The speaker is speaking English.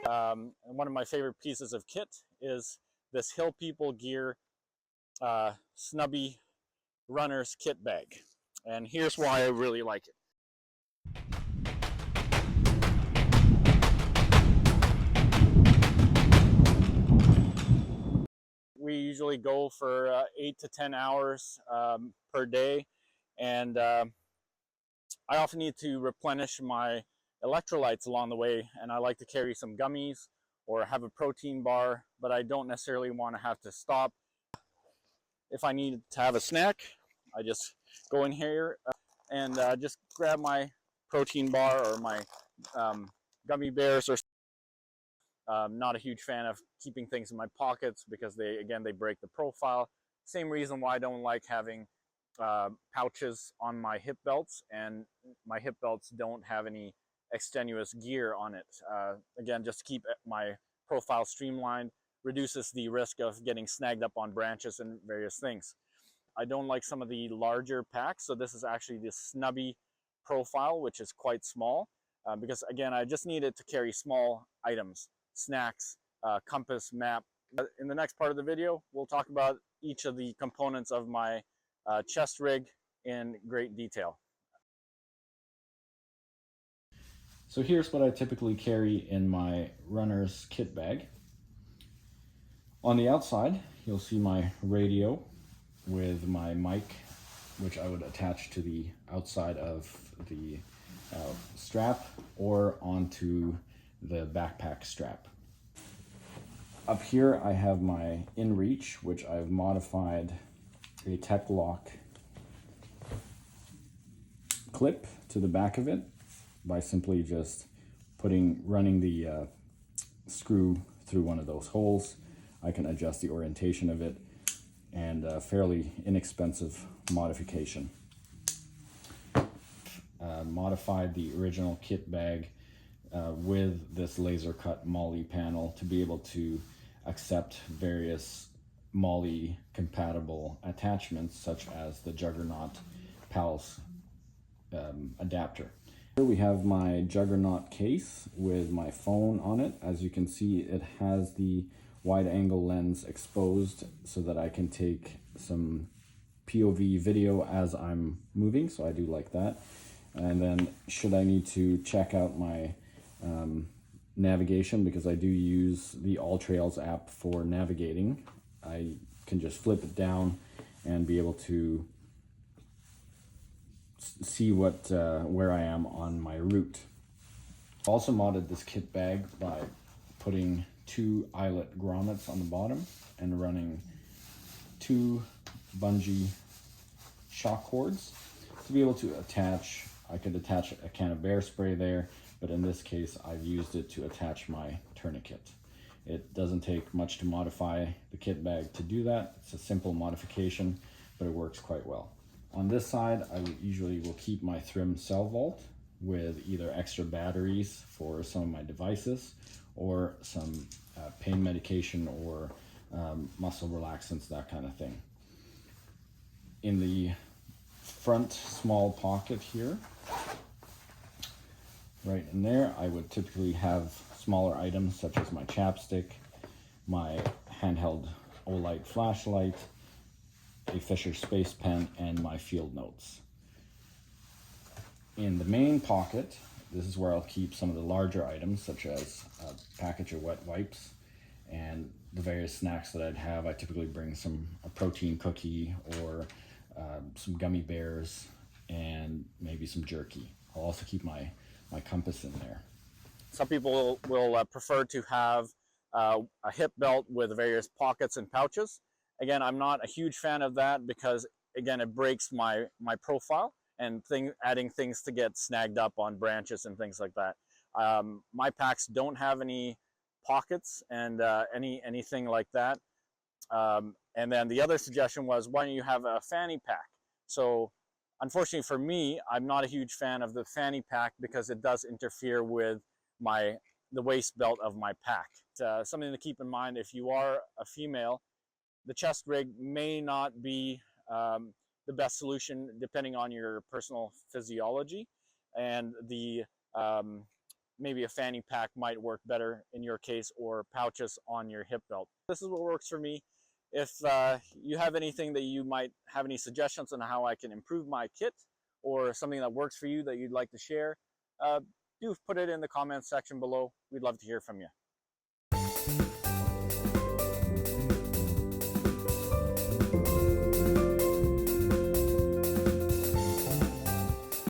And one of my favorite pieces of kit is this Hill People Gear Snubby Runner's kit bag. And here's why I really like it. We usually go for 8 to 10 hours per day, and I often need to replenish my electrolytes along the way, and I like to carry some gummies or have a protein bar, but I don't necessarily want to have to stop. If I need to have a snack, I just go in here and just grab my protein bar or my gummy bears. Or not a huge fan of keeping things in my pockets because they break the profile. Same reason why I don't like having pouches on my hip belts, and my hip belts don't have any extenuous gear on it. Again, just to keep my profile streamlined, reduces the risk of getting snagged up on branches and various things. I don't like some of the larger packs, so this is actually the Snubby profile, which is quite small, because again, I just need it to carry small items, snacks, compass, map. In the next part of the video, we'll talk about each of the components of my chest rig in great detail. So here's what I typically carry in my runner's kit bag. On the outside, you'll see my radio with my mic, which I would attach to the outside of the strap or onto the backpack strap. Up here I have my InReach, which I've modified a Tech Lock clip to the back of it by simply just running the screw through one of those holes. I can adjust the orientation of it, and a fairly inexpensive modification. Modified the original kit bag with this laser cut Molle panel to be able to accept various Molle compatible attachments, such as the Juggernaut PALS adapter. Here we have my Juggernaut case with my phone on it. As you can see, it has the wide angle lens exposed so that I can take some POV video as I'm moving, so I do like that. And then should I need to check out my navigation, because I do use the AllTrails app for navigating, I can just flip it down and be able to see where I am on my route. Also modded this kit bag by putting 2 eyelet grommets on the bottom and running 2 bungee shock cords to be able to attach. I could attach a can of bear spray there, but in this case I've used it to attach my tourniquet. It doesn't take much to modify the kit bag to do that. It's a simple modification, but it works quite well. On this side, I usually will keep my Thrim cell vault with either extra batteries for some of my devices or some pain medication or muscle relaxants, that kind of thing. In the front small pocket here, right in there, I would typically have smaller items such as my chapstick, my handheld Olight flashlight, a Fisher Space Pen, and my field notes. In the main pocket, this is where I'll keep some of the larger items, such as a package of wet wipes and the various snacks that I'd have. I typically bring a protein cookie or some gummy bears and maybe some jerky. I'll also keep my compass in there. Some people will prefer to have a hip belt with various pockets and pouches. Again, I'm not a huge fan of that because, again, it breaks my profile and adding things to get snagged up on branches and things like that. My packs don't have any pockets and anything like that. And then the other suggestion was, why don't you have a fanny pack? So unfortunately for me, I'm not a huge fan of the fanny pack because it does interfere with the waist belt of my pack. Something to keep in mind if you are a female, the chest rig may not be the best solution depending on your personal physiology and the maybe a fanny pack might work better in your case, or pouches on your hip belt. This is what works for me. If you have anything that you might have any suggestions on how I can improve my kit, or something that works for you that you'd like to share, do put it in the comments section below. We'd love to hear from you.